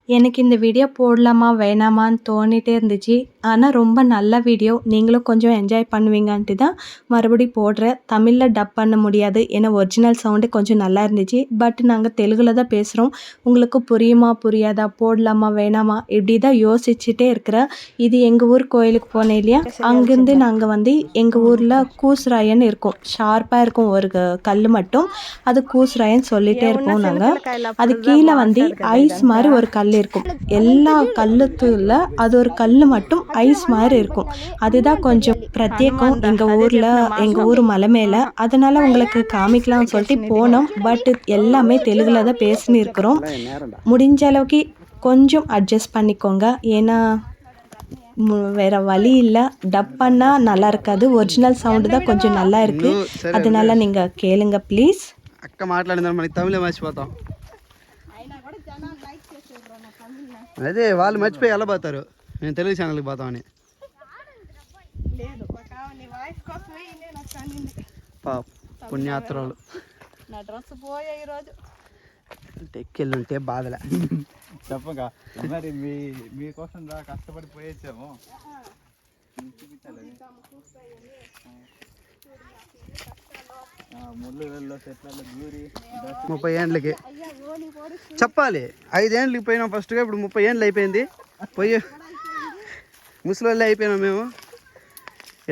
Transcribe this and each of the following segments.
எனக்கு இந்த வீடியோ போடலாமா வேணாமான்னு தோணிட்டே இருந்துச்சு. ஆனால் ரொம்ப நல்ல வீடியோ, நீங்களும் கொஞ்சம் என்ஜாய் பண்ணுவீங்கன்ட்டு தான் மறுபடியும் போடுறேன். தமிழில் டப் பண்ண முடியாது, ஏன்னா ஒரிஜினல் சவுண்டு கொஞ்சம் நல்லா இருந்துச்சு. பட் நாங்கள் தெலுங்கில் தான் பேசுகிறோம். உங்களுக்கு புரியுமா புரியாதா, போடலாமா வேணாமா இப்படி தான் யோசிச்சுட்டே இருக்கிறேன். இது எங்கள் ஊர் கோயிலுக்கு போனேன் இல்லையா, அங்கேருந்து நாங்கள் வந்து எங்கள் ஊரில் கூசுராயன்னு இருக்கும், ஷார்ப்பாக இருக்கும் ஒரு கல் மட்டும், அது கூசுராயன்னு சொல்லிகிட்டே இருப்போம் நாங்கள். அது கீழே வந்து ஐஸ் மாதிரி ஒரு கல் இருக்கும். எல்லா கல்லுத்துல அது ஒரு கல் மட்டும் ஐஸ் மாதிரி இருக்கும். அதுதான் கொஞ்சம் பிரத்யேகம் எங்கள் ஊர் மலை மேலே. அதனால உங்களுக்கு காமிக்கலாம்னு சொல்லிட்டு போனோம். பட் எல்லாமே தெலுங்குல தான் பேசின்னு இருக்கிறோம். முடிஞ்ச அளவுக்கு கொஞ்சம் அட்ஜஸ்ட் பண்ணிக்கோங்க, ஏன்னா வேற வழி இல்லை. டப் பண்ணால் நல்லா இருக்காது, ஒரிஜினல் சவுண்டு தான் கொஞ்சம் நல்லா இருக்கு. அதனால நீங்கள் கேளுங்க ப்ளீஸ். అక్క మాట్లాడిందని మనకి తమిళ మర్చిపోతాం. అదే వాళ్ళు మర్చిపోయి ఎలా పోతారు, నేను తెలుగు ఛానల్కి పోతామని. పుణ్యాత్రలు టెక్కెళ్ళి ఉంటే బాధలే చెప్పగా మరి మీకోసం కష్టపడి పోయొచ్చాము. ముళ్ళు చెట్లలో దూరి 30 ఏండ్లకి చెప్పాలి. 5 ఏండ్లకి పోయినాం ఫస్ట్గా, ఇప్పుడు 30 ఏండ్లు అయిపోయింది. పోయి ముసలి అయిపోయినాం మేము.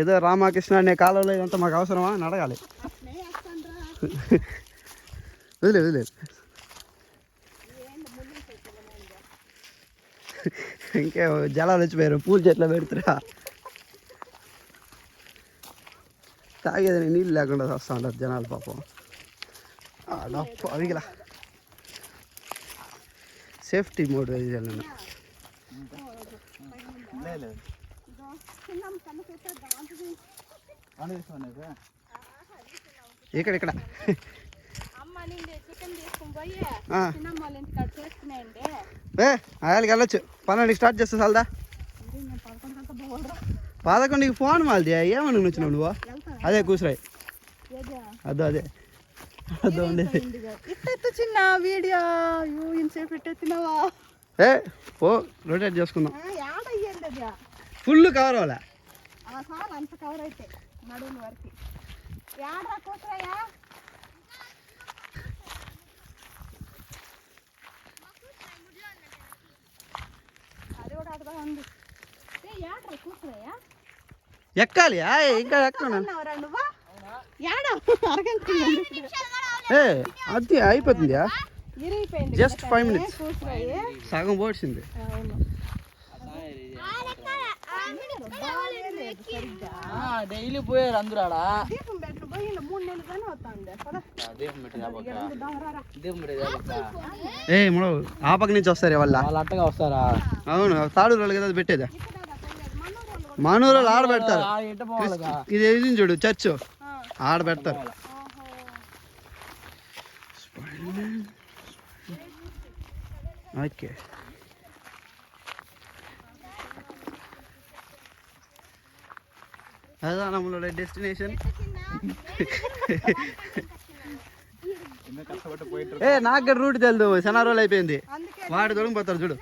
ఏదో రామకృష్ణ అనే కాలంలో ఇదంతా మాకు అవసరమా అని అడగాలి. వదిలేదు ఇంకే జలాలు వచ్చిపోయారు, పూల చెట్లు పెడుతురా, తాగేదని నీళ్ళు లేకుండా వస్తూ ఉంటారు జనాలు పాపం. అదిగిలా సేఫ్టీ మోడ్ వేయాలన్నా. ఇక్కడ ఆయనకి వెళ్ళొచ్చు. 12కి స్టార్ట్ చేస్తా సాల్దా. 11కి ఫోన్ మాల్ది ఏమని వచ్చినావు నువ్వు? అదే కూసురాయి అదే ఉండేది. చిన్న వీడియో పెట్టేస్తున్నావా? పో రొటేట్ చేసుకుందాం. ఫుల్ కవర్ అవ్వాలా? అంత కవర్ అయితే నడుము వరకు కూసురాయా. అది కూడా అడగా ఉంది. కూసురాయా ఎక్కాలి, ఇంకా ఎక్కను. అది అయిపోతుంది, జస్ట్ 5 minutes, సగం పోడ్చింది. డైలీ పోయారు అందరూ ఆడ. ఆ పక్క నుంచి వస్తారే వాళ్ళు అట్టగా వస్తారా? అవును, తాడూరు వాళ్ళు కదా పెట్టేదా. మనూరు ఆడ పెడతారు. ఇది ఇది చూడు చర్చ్, ఆడ పెడతారు. ఓకే, அதுதான் நம்மளோட டெஸ்டினேஷன். నాకు రూట్ తెలుదు, చాలా రోజులు అయిపోయింది. వాడి దొరికి పోతారు చూడు.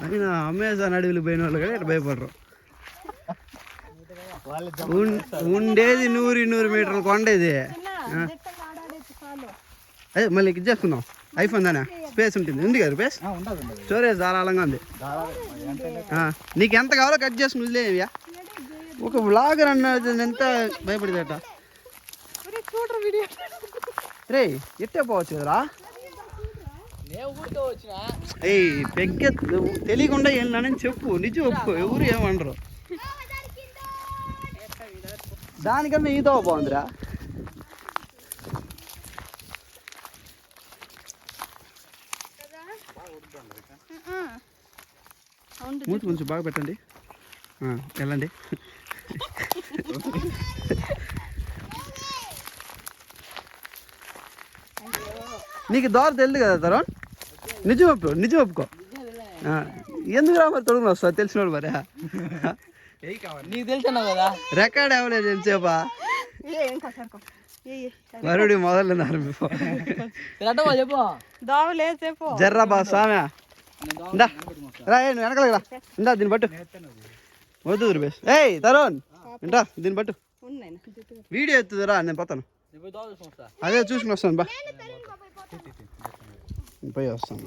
అయినా అమెజాన్ అడవిలు పోయిన వాళ్ళు కూడా భయపడరు. ఉండేది 100 మీటర్లు కొండేది. అదే మళ్ళీ ఇది చేసుకుందాం. ఐఫోన్ దానే స్పేస్ ఉంది కదా, స్పేస్ స్టోరేజ్ ధారాళంగా ఉంది. నీకు ఎంత కావాలో కట్ చేసుకుని వదిలేవియా. ఒక వ్లాగర్ అన్నది ఎంత భయపడేదట. రే ఎట్టే పోవచ్చు కదరా. పెగ్గ తెలియకుండా వెళ్ళానని చెప్పు, నిజం ఒప్పుకో, ఎవరు ఏమనరు. దానికన్నా ఈతో బాగుందిరా. మూతి కొంచెం బాగా పెట్టండి, వెళ్ళండి. నీకు దోర తెలియదు కదా తరుణ్, నిజం ఒప్పుకో. ఎందుకు రా మరి తొడుగుని వస్తా తెలిసినోడు మరి. నీకు తెలుసా కదా, రికార్డ్ అవ్వలేదు ఎంతసేపా. మరుడి మొదలు ఆరంభిపో తిరగటమా చెప్పు దోవలేదు చెప్పు. జర్రా బా స్వామి ఇందా రా నువ్వు వెనకలకి రా ఇందా దీన్ని పట్టు వద్దు దుర్బేష్ ఏయ్ తరుణ్ ఇంటా దీన్ని పట్టు వీడియో ఎత్తుదురా నేను పోతాను అదే చూసుకుని వస్తాను బా పోయి వస్తాను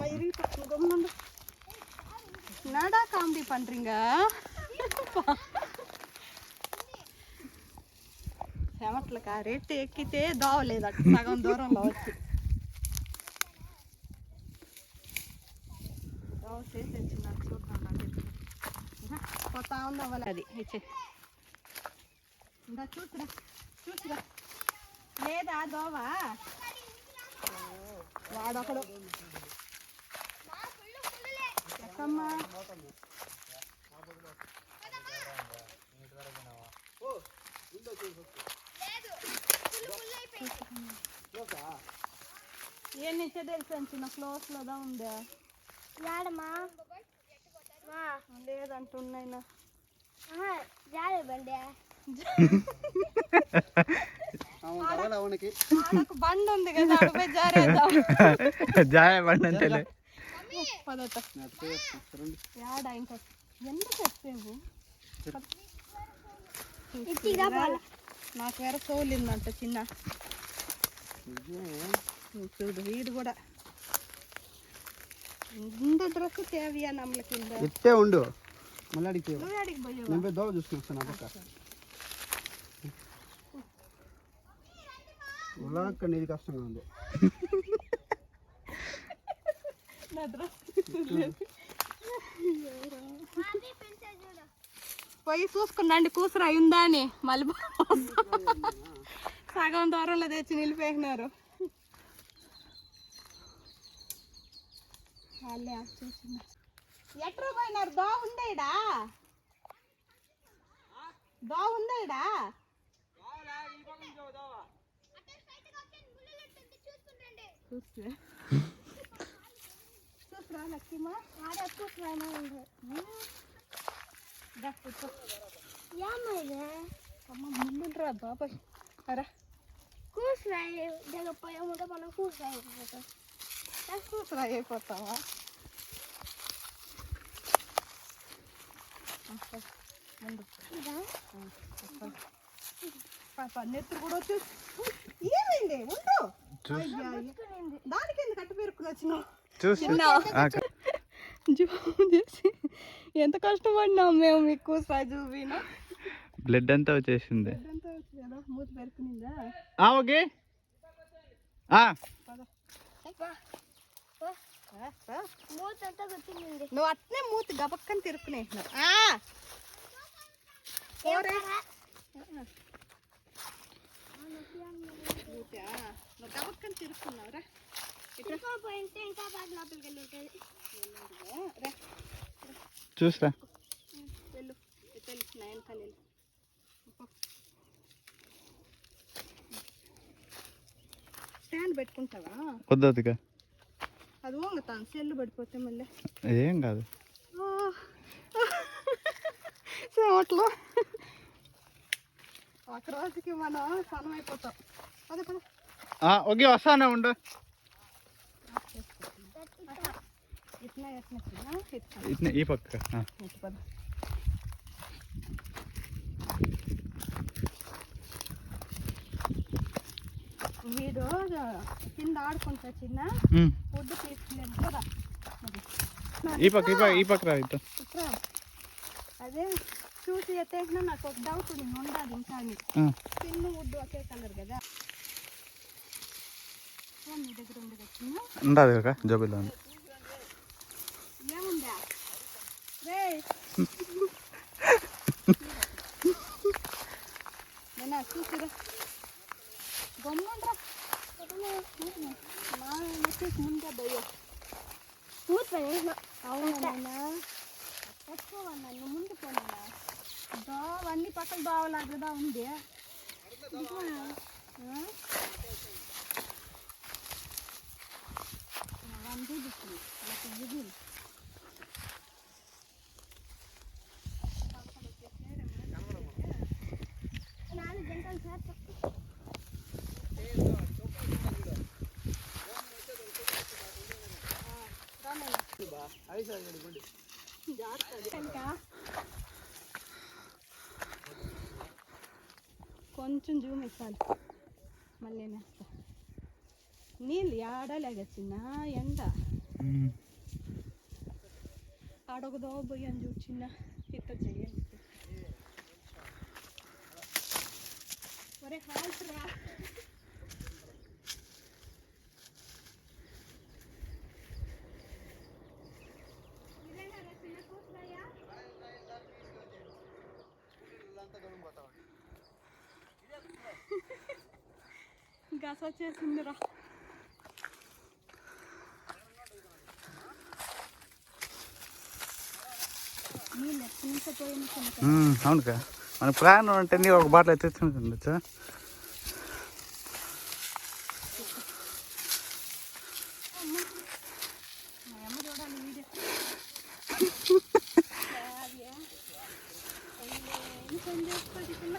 என்னடா காமெடி பண்றீங்க? செமట్లకా రేట్ ఎక్కితే దోవలేదట సగం దూరంలో వచ్చి దోవ చేసేసి నాకు చూద్దాం పోతా ఉందా వాళ్ళ అది ఇచ్చే ఇంకా చూసురా చూసురా లేదా దోవ వాడొకడు ఎక్కమ్మా ఏం నిచ్చే తెలుసు చిన్న క్లోజ్ లోదా ఉందా యాడమ్మా లేదంటున్నాయినా జారే బండి ఆడకు బండి ఉంది కదా ఆడ పోయి జారేద్దాం జాయ బండి అంతేలే పదట యాడ ఇంకా ఎందుకు చెప్పేవు నాకు వేరే సోలిందంట చిన్న చూడు వీడు కూడా இந்த డ్రెస్ தேவையா நம்மளுக்கு இந்த ఇట్టే ఉండు మళ్ళీ అడిగి నువ్వేడికి పోయావు నేను పోయి దోవ చూసుకుని వస్తాను ఆ పక్క ఉలాక్క నీది కష్టంగా ఉంది నా డ్రెస్ పోయి చూసుకున్నాండి కూసురా అయిందా అని మళ్ళీ సగం దూరంలో తెచ్చి నిలిపేసినారు వాళ్ళే చూస్తున్నారు ఎట్రా పోయినారు దో ఉందేడా దో ఉందేడా చూసురా లక్ష్మా ఆడే కూర్చోమా అమ్మ ముందురా బాబాయ్ అరా కూర్చోయి దిగపోయాముంటే మనం కూర్చోయి కూసురా అయిపోతావా ముందు పాప నెత్తురు కూడా వచ్చి ఏమైంది ఉండు దానికి ఎందుకు కట్టు పేరుకుని వచ్చినావు చేసి ఎంత కష్టపడినాం మేము మీకు చూపినా బ్లడ్ అంతా వచ్చేసింది ఎంత వచ్చి కదా మూతి పెరుకునిందా ఓకే మూతంతా వచ్చింది నువ్వు అట్నే మూతి గబక్కని తిరుక్కునేసినావు నువ్వు గబక్కని తిరుక్కున్నావురా ఇంకా పోయింటే ఇంకా బాగా లోపలికి వెళ్ళి ఉంటుంది చూసరా వెళ్ళు తెలుసు వెనకాల స్టాండ్ పెట్టుకుంటావా వద్దదుగా అది వంగుతాను సెల్లు పడిపోతే మళ్ళీ ఏం కాదు సేవట్లో ఒక రోజుకి మనం సనం అయిపోతాం అదే పద ఓకే వస్తానే ఉండు ఇట్లా ఎట్లా ఇట్నే ఈ పక్క ఇటు పద వీడు కింద ఆడుకుంటా చిన్న ఫుడ్ తీసుకునేది కదా ఈ పక్క ఈ పక్క రా ఇట్లా అదే చూసి ఎత్తేసినా నాకు ఒక డౌట్ ఉంది ఉండాలి ఇంకా అని చిన్న వుడ్ ఒకే కలర్ కదా మీ దగ్గర ఉంది కదా చిన్న ఉండదు కదా జబిలో ఏముందా రే నేనా చూసిరా గమ్మండ్రా మా మెసేజ్ ముందే భయ్య కూర్చొని అవునా పట్టుకోవన్నా నువ్వు ముందు పోనా దోవ అన్ని పక్కన దోవలాగా ఉంది కొంచెం జూమ్ ఇస్తాను మళ్ళీ నేస్తా నీళ్ళు ఆడలేక చిన్న ఎండ ఆడొకదో పోయాను చూ చిన్న ఇట్ట చెయ్యండి ఒరే హాల్స్ రా గస వచ్చేసిందిరా నీళ్ళు ఎక్కించపోయింది అవునుకా మన ప్లాన్ అంటే నీ ఒక బాటిల్ తెచ్చుకుంటుండొచ్చా మా అమ్మ చూడాలి వీడియో పని చేస్తుంది పిల్ల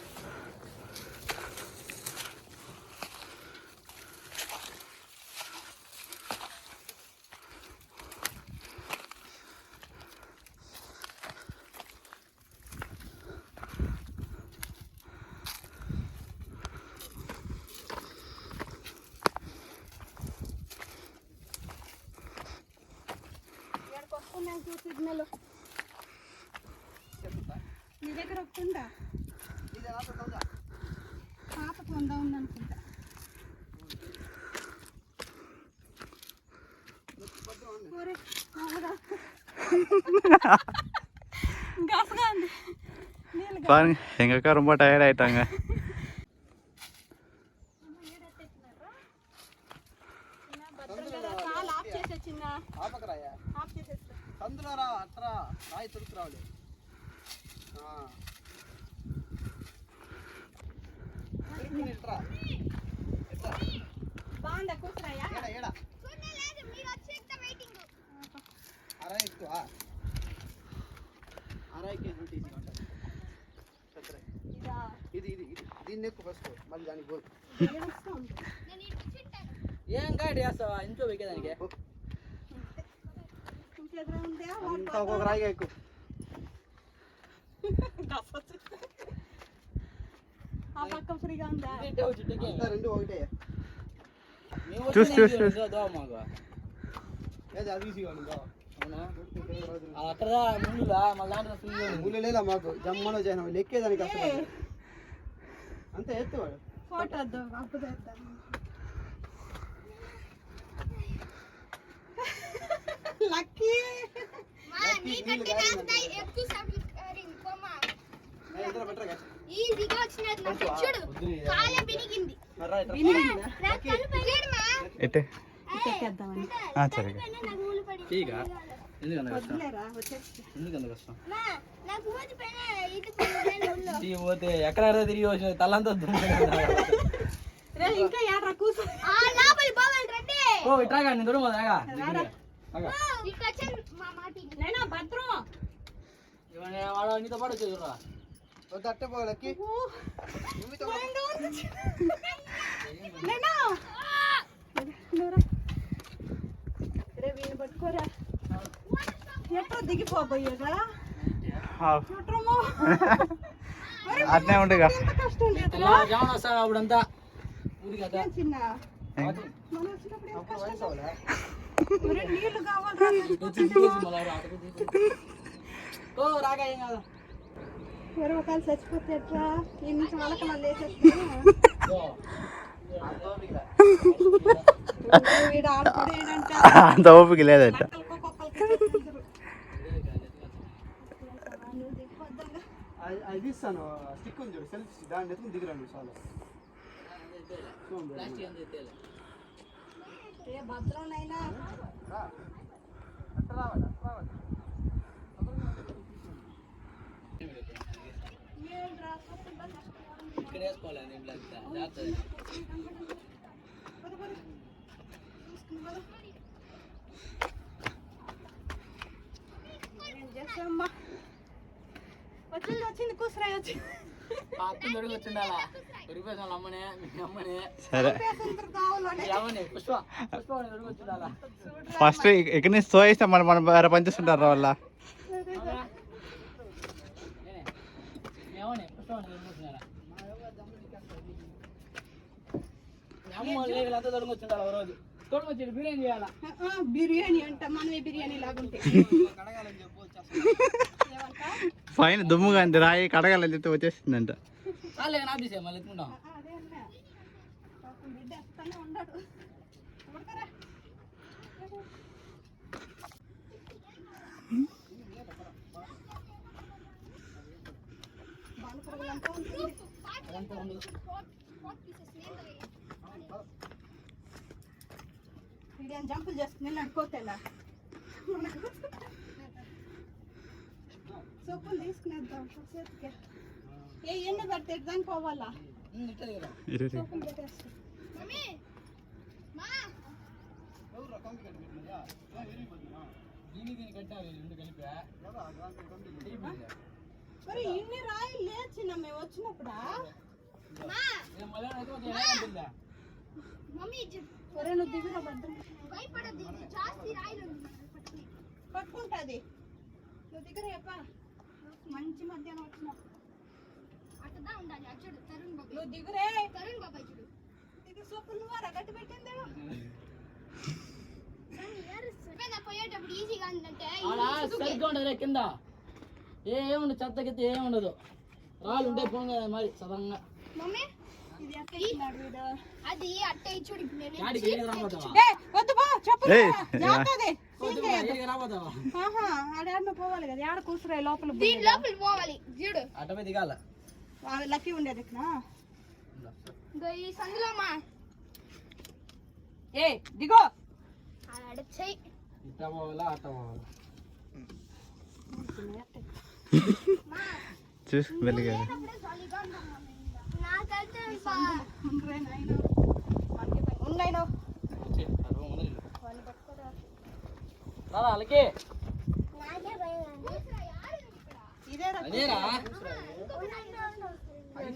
సిగ్నల్ నీ దగ్గర ఒకటుందా పాప కొందా ఉందనుకుంటా గసగా ఉంది பாருங்க எங்க அக்கா ரொம்ப டயர்ட் ஆயிட்டாங்க సందులోరా అట్రా రాయి తుడుకు రావాలి బాగుందా కూతురాయా అరవై ఎక్కువ అరవై కేజీ ఇది ఇది ఇది దీన్ని ఎక్కువ ఫస్ట్ మళ్ళీ దానికి పోదు ఏం గాడి చేస్తావా ఇంట్లో వెక్కేదానికి అంతా ఒక్కొక్క రాయిగా ఎక్కువ ఆ పక్క ఫ్రీగా ఉందా అంతా రెండు ఒకటే మాకు ఏది అది ఈజీగా ఉందా అవునా అక్కడ ముందులా మళ్ళీ దాంట్లో ఫ్రీగా ముళ్ళు లేదా మాకు జమ్మలో చేయను లెక్కేదానికి కష్టపడి అంతే ఎత్తువాడు ఫోటో వద్దాం అప్పుడు వేద్దాం లక్కీ ఈజీగా వచ్చినట్లు చూడు కాలే బినిగింది ఎట్టే ఎక్కేద్దామని సరే టీగా ఎందుకంత కష్టం ఎందుకంత కష్టం టీ పోతే ఎక్కడ తిరిగి వచ్చిన తలంతా ఇంకా ఏడ్రా కూర్చో ఓ ఇట్రాగా నేను దూరం పోదాగా భద్రం వాడు నీతో పాటు వచ్చేదిరా అట్టే పోలకి వీళ్ళు పట్టుకోరా ఎట్లా దిగిపోబోయేదా అట్నే ఉండగా కష్టం లేదురా జాన్ వస్తాడు అప్పుడంతా ఊరికి కదా చిన్న మనం వచ్చినప్పుడు నీళ్ళు కావాలరా ఓ రాగా ఏం కాదు ఎవరు ఒకళ్ళు చచ్చిపోతే ఎట్లా ఈ నుంచి వాళ్ళకి మళ్ళీ వేసేస్తున్నా వీడు ఆడుకోడు ఏంటంటే అంత ఓపిక లేదట అది ఇస్తాను స్టిక్ ఉంది చూడు సెల్ఫ్ దాన్ని ఎత్తుకుని దిగిరండి చాలా ఏ భద్రంనైనా అట్ట రావాలి అట్ట రావాలి ఇక్కడ వేసుకోవాలి చేస్తామ్మా వచ్చింది కూసరాయి వచ్చింది అప్పుడు దొరికి వచ్చిండాలా దొరికిపోయాను అమ్మనే మీ అమ్మనే సరే కావాలని ఏమని పుష్ప అడుగు వచ్చిందా ఫస్ట్ ఇక్కడ నుంచి సో వేస్తే మనం వేరే పని చేస్తుంటారు వాళ్ళ ఏమని పుష్ప అడుగు వచ్చిందా అమ్మ లేగలంతా తొడుగు వచ్చిందా రోజు తొడుగు వచ్చి బిర్యానీ చేయాలా బిర్యానీ అంట మనమే బిర్యానీ లాగుంటే పైన దుమ్ముగా అంది రాయి కడగాలని చెప్తే వచ్చేసిందంట. చాలే నా తీసే మళ్ళీ ఎత్తుకుంటాం జంపులు చేస్తుంది నడుకోతేలా సొప్పులు తీసుకునేద్దాం చేతికి ఏ ఎండ పడితే దానికి పోవాలా సొప్పులు పెట్టేస్తాం మరి ఇన్ని రాయిలు లేచిన మేము వచ్చినప్పుడా నువ్వు దిగురా పట్టుకుంటుంది నువ్వు దిగరా అప్ప మంచి మధ్యాహ్నం వచ్చినప్పుడు నువ్వు దిగురే దిగు సొప్పులు నువ్వు గట్టి పెట్టిందే పోయేటప్పుడు ఈజీగా ఉందంటే సరిగ్గా ఉండదు కింద ఏముండదు చెత్త గిత్త ఏముండదు రాళ్ళు ఉంటే పోగా మరి సదంగా మమ్మీ అది అట్ట చూడు పోవాలి కదా ఆడ కూసురా లోపల దీని లోపల పోవాలి చూడు అటమే దిగాల లక్కీ ఉండేది ఈ సందులోమా ఏ దిగో అడచై ఇట్ట పోవాలా అట్ట పోవాలా చూసి వెళ్ళగా నాకైతే ఉన్నాయినా రాదా అలాగే ఇదేరా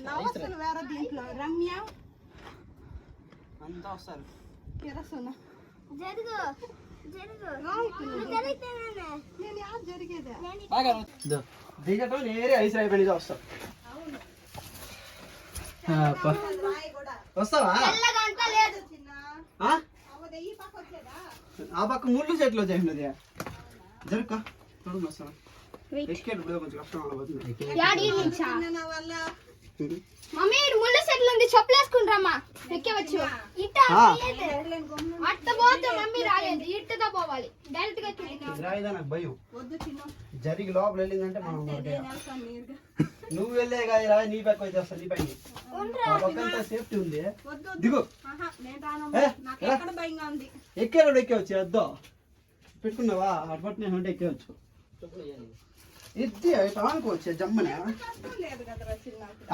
నవస్తులు వేరే దీంట్లో రమ్య అంతా వస్తారు కిరసన జరుగు జరుగు నేను యాడ్ జరిగేదే బాగా దిగటం నేరే ఐస్ అయిపోయింది వస్తావు వస్తావా ఆ పక్క ముళ్ళు చెట్లు వచ్చేసినది జరుక చూడు వస్తావా ఎక్కేటప్పుడు కొంచెం కష్టం మమ్మీ ముళ్ళు సెట్లు ఉంది చెప్పులేసుకుంటామా ఎక్కవచ్చు ఇట్ట అట్ట పోతే మమ్మీ రాలేదు ఇట్టతో పోవాలి డైరెక్ట్ గా రాయిదా నాకు భయం జరిగి లోపల వెళ్ళిందంటే మనం నువ్వు వెళ్ళే కాదు రా నీ పక్క వచ్చేస్తా నీ పైన పక్కంతా సేఫ్టీ ఉంది దిగు ఎక్కేవాడు ఎక్కేవచ్చు అద్దో పెట్టుకున్నావా అటుపట్టు నేను ఉంటే ఎక్కేవచ్చు ఎత్తి ఇట్లా అనుకోవచ్చు జమ్మనే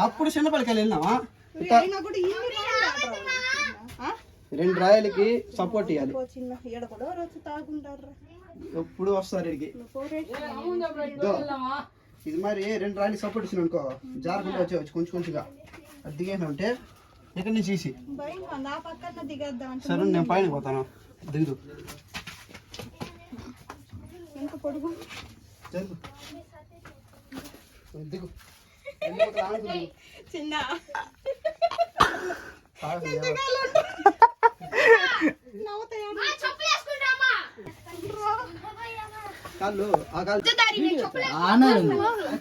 అప్పుడు చిన్నపల్లికి వెళ్ళినావా 2 రాయలకి సపోర్ట్ ఇవ్వాలి ఎప్పుడు వస్తారు ఇడికి ఇది మరి 2 రాయలకి సపోర్ట్ ఇచ్చిన అనుకో జారకుండా వచ్చేవచ్చు కొంచెం కొంచెంగా అది దిగేనా ఉంటే ఎక్కడి నుంచి తీసి సరే నేను పైన పోతాను దిగుదు జరుగు దిగు చిన్న కాళ్ళు ఆ కాళ్ళు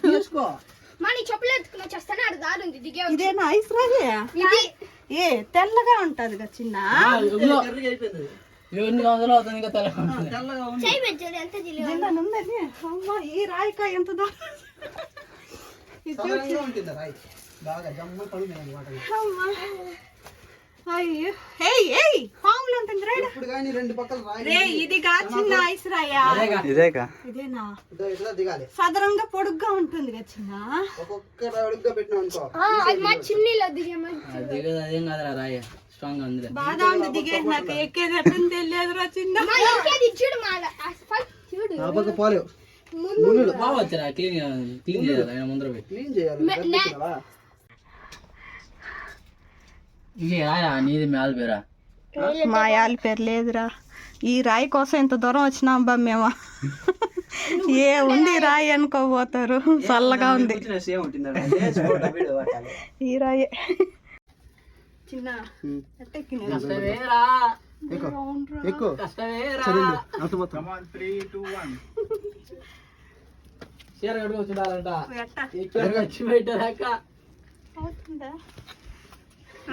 తీసుకో మనీ చెప్పులు ఎత్తుకుని వచ్చేస్తానే ఆడ దారి ఉంది దిగే ఇదేనా ఐస్ రాజే ఏ తెల్లగా ఉంటది కదా చిన్న ఈ రాయికాయ ఎంత బాగా జమ్మ పడి అయ్యో పాములు ఉంటుంది ఇప్పుడు కానీ 2 పక్కల రే ఇది గా చిన్న ఐస్ రాయా ఇదేగా ఇదేనా ఇట్లా దిగాలి సదరంగా పొడుగ్గా ఉంటుంది కదా చిన్న ఒక్కొక్క అడుగుగా పెట్టినా అనుకో అది మా చిన్నీలో దిగేమో దిగదు అదేం కాదురా రాయ స్ట్రాంగ్ గా ఉంది బాగా ఉంది దిగేది నాకు ఎక్కేది ఎట్లని తెలియదురా చిన్న చూడు మా చూడు ఆ పక్క పోలేవు బాగా వచ్చారా క్లీన్ చేయాలి ఆయన ముందర పెట్టి క్లీన్ చేయాలి ఇది రాయా నీది మేల పేరా మా యాళ్ళ పేరు లేదురా. ఈ రాయి కోసం ఇంత దూరం వచ్చినాం బా మేము. ఏ ఉంది ఈ రాయి అనుకోబోతారు, చల్లగా ఉంది ఈ రాయి. చిన్న కష్టమేరా ఎక్కువ కష్టమేరా చీర కట్టుకొని చూడాలంట వచ్చి పెట్టాక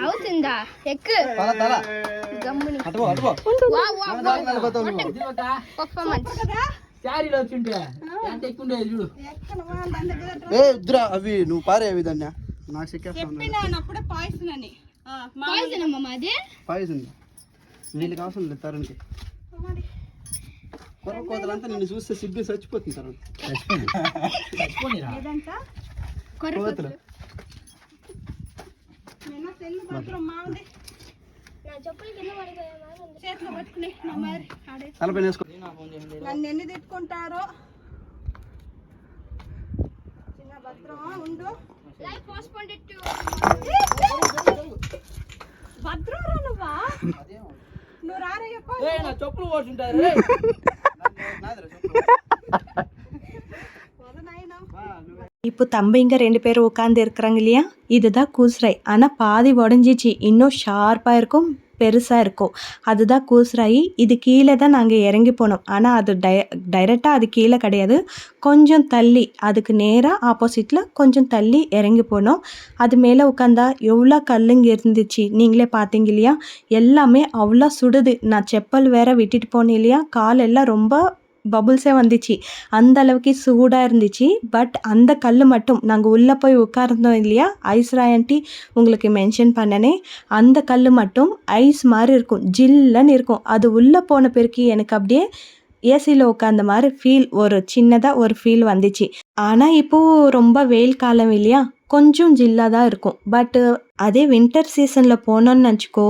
అవుతుందా ఎక్కు గమ్ముని పర్ఫార్మెన్స్ శారీలో వచ్చింటే ఎంత ఎక్కువ ఉండేది చూడు. అవి నువ్వు పారేవి దాన్ని నాకు చెక్కేస్తాను. పాయిజన్ అమ్మ మాది. పాయిజన్ వీళ్ళకి అవసరం లేదు తరుణ్కి. కొర కోతలంతా నిన్ను చూస్తే సిగ్గు చచ్చిపోతుంది తరుణ్. కోతలు తలపైన వేసుకో. నన్ను ఎన్ని తిట్టుకుంటారో. చిన్న భద్రమా ఉండు. లైఫ్ పోస్ట్పోండెడ్ టు భద్రరా నువ్వా? నువ్వు రారయ్యప్ప. నా చెప్పులు పోతుంటారు. இப்போ தம்பிங்க 2 பேரும் உட்காந்து இருக்கிறாங்க இல்லையா, இதுதான் கூசுராய். ஆனால் பாதி உடஞ்சிச்சு, இன்னும் ஷார்ப்பாக இருக்கும், பெருசாக இருக்கும். அதுதான் கூசுராய். இது கீழே தான் நாங்கள் இறங்கி போனோம். ஆனால் அது டைரெக்டாக அது கீழே கிடையாது, கொஞ்சம் தள்ளி, அதுக்கு நேராக ஆப்போசிட்டில் கொஞ்சம் தள்ளி இறங்கி போனோம். அது மேலே உட்காந்தா எவ்வளோ கல்லுங்க இருந்துச்சு, நீங்களே பார்த்தீங்க இல்லையா. எல்லாமே அவ்வளோ சுடுது. நான் செப்பல் வேற விட்டுட்டு போனேன் இல்லையா, காலெல்லாம் ரொம்ப பபுள்ஸே வந்துச்சு, அந்த அளவுக்கு சூடாக இருந்துச்சு. பட் அந்த கல் மட்டும் நாங்கள் உள்ளே போய் உட்கார்ந்தோம் இல்லையா, ஐஸ்ராய் ஆண்டி உங்களுக்கு மென்ஷன் பண்ணனே, அந்த கல் மட்டும் ஐஸ் மாதிரி இருக்கும், ஜில்லுன்னு இருக்கும். அது உள்ளே போன பிறகு எனக்கு அப்படியே ஏசியில் உட்காந்த மாதிரி ஃபீல், ஒரு சின்னதாக ஒரு ஃபீல் வந்துச்சு. ஆனால் இப்போது ரொம்ப வெயில் காலம் இல்லையா, கொஞ்சம் ஜில்லாக தான் இருக்கும். பட்டு அதே வின்டர் சீசனில் போனோன்னு நினச்சிக்கோ,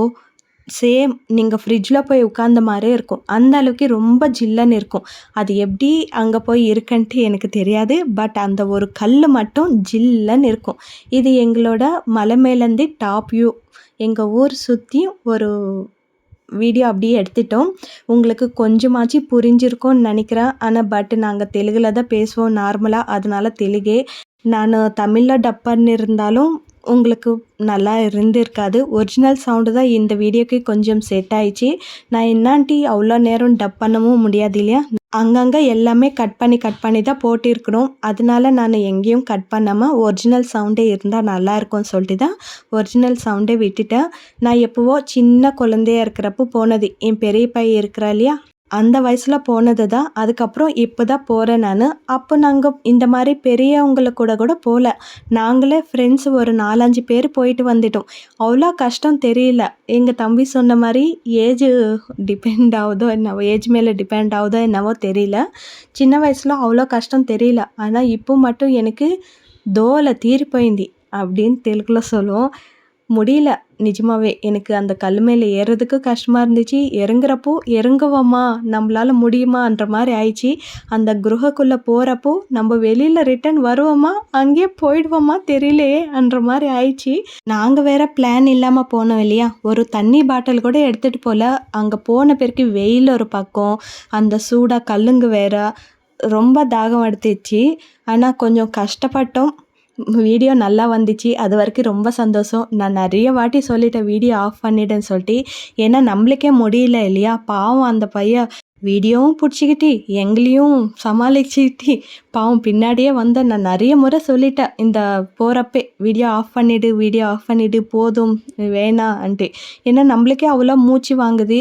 சேம் நீங்கள் ஃப்ரிட்ஜில் போய் உட்காந்த மாதிரியே இருக்கும், அந்த அளவுக்கு ரொம்ப ஜில்லுன்னு இருக்கும். அது எப்படி அங்கே போய் இருக்குன்ட்டு எனக்கு தெரியாது. பட் அந்த ஒரு கல் மட்டும் ஜில்லுன்னு இருக்கும். இது எங்களோட மலை மேலேருந்து டாப் வியூ. எங்கள் ஊர் சுற்றி ஒரு வீடியோ அப்படியே எடுத்துட்டோம். உங்களுக்கு கொஞ்சமாச்சு புரிஞ்சிருக்கும்னு நினைக்கிறேன். ஆனால் பட் நாங்கள் தெலுங்கில் தான் பேசுவோம் நார்மலாக, அதனால தெலுங்கே. நான் தமிழில் டப் பண்ணியிருந்தாலும் உங்களுக்கு நல்லா இருந்திருக்காது. ஒரிஜினல் சவுண்டு தான் இந்த வீடியோக்கு கொஞ்சம் செட் ஆயிடுச்சு. நான் என்னான்ட்டி அவ்வளோ நேரம் டப் பண்ணவும் முடியாது இல்லையா, அங்கங்கே எல்லாமே கட் பண்ணி தான் போட்டிருக்கணும். அதனால நான் எங்கேயும் கட் பண்ணாமல் ஒரிஜினல் சவுண்டே இருந்தால் நல்லா இருக்கும்னு சொல்லிட்டு தான் ஒரிஜினல் சவுண்டே விட்டுட்டேன். நான் எப்போவோ சின்ன குழந்தையா இருக்கிறப்போ போனது, என் பெரிய பையன் இருக்கிறா இல்லையா, அந்த வயசில் போனது தான். அதுக்கப்புறம் இப்போ தான் போகிறேன் நான். அப்போ நாங்கள் இந்த மாதிரி பெரியவங்களை கூட போகல, நாங்களே ஃப்ரெண்ட்ஸ் ஒரு 4-5 பேர் போயிட்டு வந்துட்டோம். அவ்வளோ கஷ்டம் தெரியல. எங்கள் தம்பி சொன்ன மாதிரி ஏஜ் டிபெண்ட் ஆகுதோ என்னவோ, ஏஜ் மேலே டிபெண்ட் ஆகுதோ என்னவோ தெரியல, சின்ன வயசில் அவ்வளோ கஷ்டம் தெரியல. ஆனால் இப்போ மட்டும் எனக்கு தோலை தீரிపోయింది அப்படின்னு தெலுங்குல சொல்லுவோம். முடியல நிஜமாவே. எனக்கு அந்த கல் மேலே ஏறுறதுக்கு கஷ்டமாக இருந்துச்சு, இறங்குறப்போ இறங்குவோமா நம்மளால் முடியுமான்ற மாதிரி ஆயிடுச்சு. அந்த குருகுக்குள்ளே போகிறப்போ நம்ம வெளியில் ரிட்டன் வருவோமா அங்கேயே போயிடுவோமா தெரியலையேன்ற மாதிரி ஆயிடுச்சு. நாங்கள் வேறு பிளான் இல்லாமல் போனோம் இல்லையா, ஒரு தண்ணி பாட்டில் கூட எடுத்துகிட்டு போகல. அங்கே போன பிறகு வெயில் ஒரு பக்கம், அந்த சூடாக கல்லுங்க வேறு, ரொம்ப தாகம் எடுத்துச்சு. ஆனால் கொஞ்சம் கஷ்டப்பட்டோம். வீடியோ நல்லா வந்துச்சு, அது வரைக்கும் ரொம்ப சந்தோஷம். நான் நிறைய வாட்டி சொல்லிட்டேன் வீடியோ ஆஃப் பண்ணிட்டேன்னு சொல்லிட்டு, ஏன்னா நம்மளுக்கே முடியல இல்லையா. பாவம் அந்த பையன் வீடியோவும் பிடிச்சிக்கிட்டு எங்களையும் சமாளிச்சுக்கிட்டு பாவம் பின்னாடியே வந்த. நான் நிறைய முறை சொல்லிட்டேன் இந்த போகிறப்பே, வீடியோ ஆஃப் பண்ணிவிடு போதும் வேணான்ட்டு. ஏன்னா நம்மளுக்கே அவ்வளோ மூச்சு வாங்குது.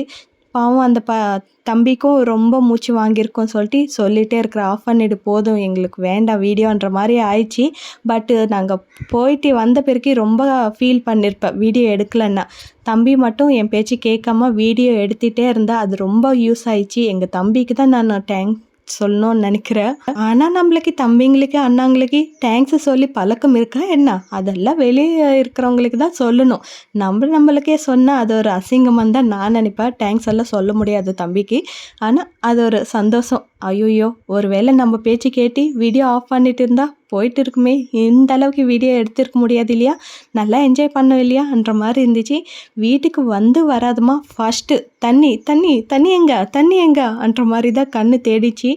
பாவம் அந்த தம்பிக்கும் ரொம்ப மூச்சு வாங்கியிருக்கோன்னு சொல்லிகிட்டே இருக்கிற, ஆஃப் பண்ணிவிடு போதும் எங்களுக்கு வேண்டாம் வீடியோன்ற மாதிரி ஆயிடுச்சு. பட்டு நாங்கள் போயிட்டு வந்த பிறகு ரொம்ப ஃபீல் பண்ணியிருப்பேன் வீடியோ எடுக்கலைன்னா. தம்பி மட்டும் என் பேச்சு கேட்காம வீடியோ எடுத்துகிட்டே இருந்தால் அது ரொம்ப யூஸ் ஆயிடுச்சு. எங்கள் தம்பிக்கு தான் நான் தேங்க்ஸ் சொல்லணும்னு நினைக்கிறேன். ஆனால் நம்மளுக்கு தம்பிங்களுக்கு அண்ணாங்களுக்கு தேங்க்ஸ் சொல்லி பழக்கம் இருக்கா என்ன, அதெல்லாம் வெளியே இருக்கிறவங்களுக்கு தான் சொல்லணும். நம்மளுக்கே சொன்னால் அது ஒரு அசிங்கமாக தான் நான் நினைப்பேன். தேங்க்ஸ் எல்லாம் சொல்ல முடியாது தம்பிக்கு. ஆனால் அது ஒரு சந்தோஷம். ஐயோ ஒருவேளை நம்ம பேச்சு கேட்டு வீடியோ ஆஃப் பண்ணிட்டு இருந்தால் போயிட்டு இருக்குமே, இந்த அளவுக்கு வீடியோ எடுத்திருக்க முடியாது இல்லையா, நல்லா என்ஜாய் பண்ணோம் இல்லையான்ற மாதிரி இருந்துச்சு. வீட்டுக்கு வந்து வராதுமா ஃபஸ்ட்டு தண்ணி தண்ணி தண்ணி எங்கன்ற மாதிரி தான் கண்ணு தேடிச்சு.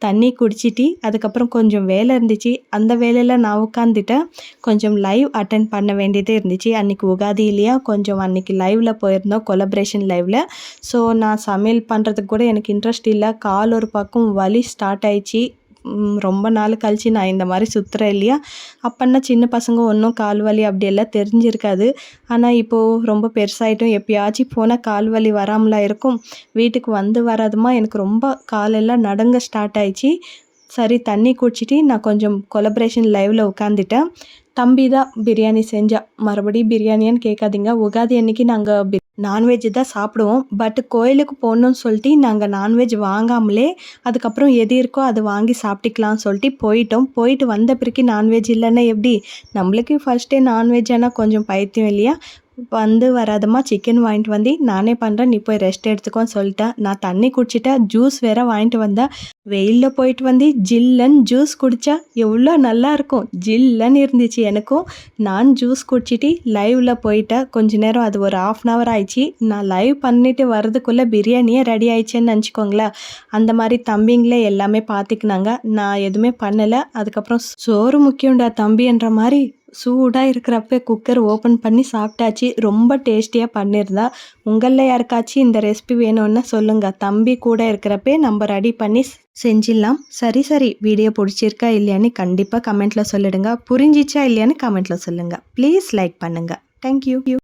தண்ணி குடிச்சிட்டு அதுக்கப்புறம் கொஞ்சம் வேலை இருந்துச்சு. அந்த வேலையில் நான் உட்காந்துட்டேன். கொஞ்சம் லைவ் அட்டென்ட் பண்ண வேண்டியது இருந்துச்சு. அன்றைக்கி உகாதி இல்லையா, கொஞ்சம் அன்றைக்கி லைவில் போயிருந்தோம், கொலப்ரேஷன் லைவில். ஸோ நான் சமையல் பண்ணுறதுக்கு கூட எனக்கு இன்ட்ரெஸ்ட் இல்லை. கால் ஒரு பக்கம் வலி ஸ்டார்ட் ஆயிடுச்சு. ரொம்ப நாள் கழித்து நான் இந்த மாதிரி சுற்றுறேன் இல்லையா. அப்போன்னா சின்ன பசங்க ஒன்றும் கால் வலி அப்படியெல்லாம் தெரிஞ்சிருக்காது. ஆனால் இப்போது ரொம்ப பெருசாகிட்டும், எப்பயாச்சும் போனால் கால் வலி வராமலா இருக்கும். வீட்டுக்கு வந்து வராதுமா எனக்கு ரொம்ப காலெல்லாம் நடுங்க ஸ்டார்ட் ஆயிடுச்சு. சரி தண்ணி குடிச்சிட்டு நான் கொஞ்சம் கொலப்ரேஷன் லைவில் உட்காந்துட்டேன். தம்பி தான் பிரியாணி செஞ்சா. மறுபடியும் பிரியாணியான்னு கேட்காதீங்க. உகாதி அன்றைக்கி நாங்கள் நான்வெஜ் தான் சாப்பிடுவோம். பட் கோயிலுக்கு போகணுன்னு சொல்லிட்டு நாங்கள் நான்வெஜ் வாங்காமலே அதுக்கப்புறம் எது இருக்கோ அது வாங்கி சாப்பிட்டுக்கலாம்னு சொல்லிட்டு போயிட்டோம். போயிட்டு வந்த பிறகு நான்வெஜ் இல்லைன்னா எப்படி, நம்மளுக்கு ஃபர்ஸ்ட்டே நான்வெஜ் ஆனால் கொஞ்சம் பைத்தியம் இல்லையா. வந்து வராதம்மா சிக்கன் வாங்கிட்டு வந்து நானே பண்ணுறேன், நீ போய் ரெஸ்ட் எடுத்துக்கோன்னு சொல்லிட்டேன். நான் தண்ணி குடிச்சிட்டேன், ஜூஸ் வேறு வாங்கிட்டு வந்தேன். வெயிலில் போயிட்டு வந்து ஜில்லன்னு ஜூஸ் குடித்தா எவ்வளோ நல்லாயிருக்கும். ஜில்லன்னு இருந்துச்சு எனக்கும். நான் ஜூஸ் குடிச்சிட்டு லைவில் போயிட்டேன். கொஞ்ச நேரம் அது ஒரு 1/2 hour ஆயிடுச்சு. நான் லைவ் பண்ணிட்டு வர்றதுக்குள்ளே பிரியாணியே ரெடி ஆயிடுச்சேன்னு நினச்சிக்கோங்களேன். அந்த மாதிரி தம்பிங்களே எல்லாமே பார்த்துக்கினாங்க, நான் எதுவுமே பண்ணலை. அதுக்கப்புறம் சோறு முக்கியம்டா தம்பின்ற மாதிரி சூடாக இருக்கிறப்ப குக்கர் ஓப்பன் பண்ணி சாப்பிட்டாச்சு. ரொம்ப டேஸ்டியாக பண்ணியிருந்தா. உங்களில் யாருக்காச்சும் இந்த ரெசிபி வேணும்னா சொல்லுங்கள். தம்பி கூட இருக்கிறப்பே நம்ம ரெடி பண்ணி செஞ்சிடலாம். சரி வீடியோ பிடிச்சிருக்கா இல்லையான்னு கண்டிப்பாக கமெண்ட்டில் சொல்லிடுங்க. புரிஞ்சிச்சா இல்லையான்னு கமெண்ட்டில் சொல்லுங்கள். ப்ளீஸ் லைக் பண்ணுங்கள். தேங்க்யூ.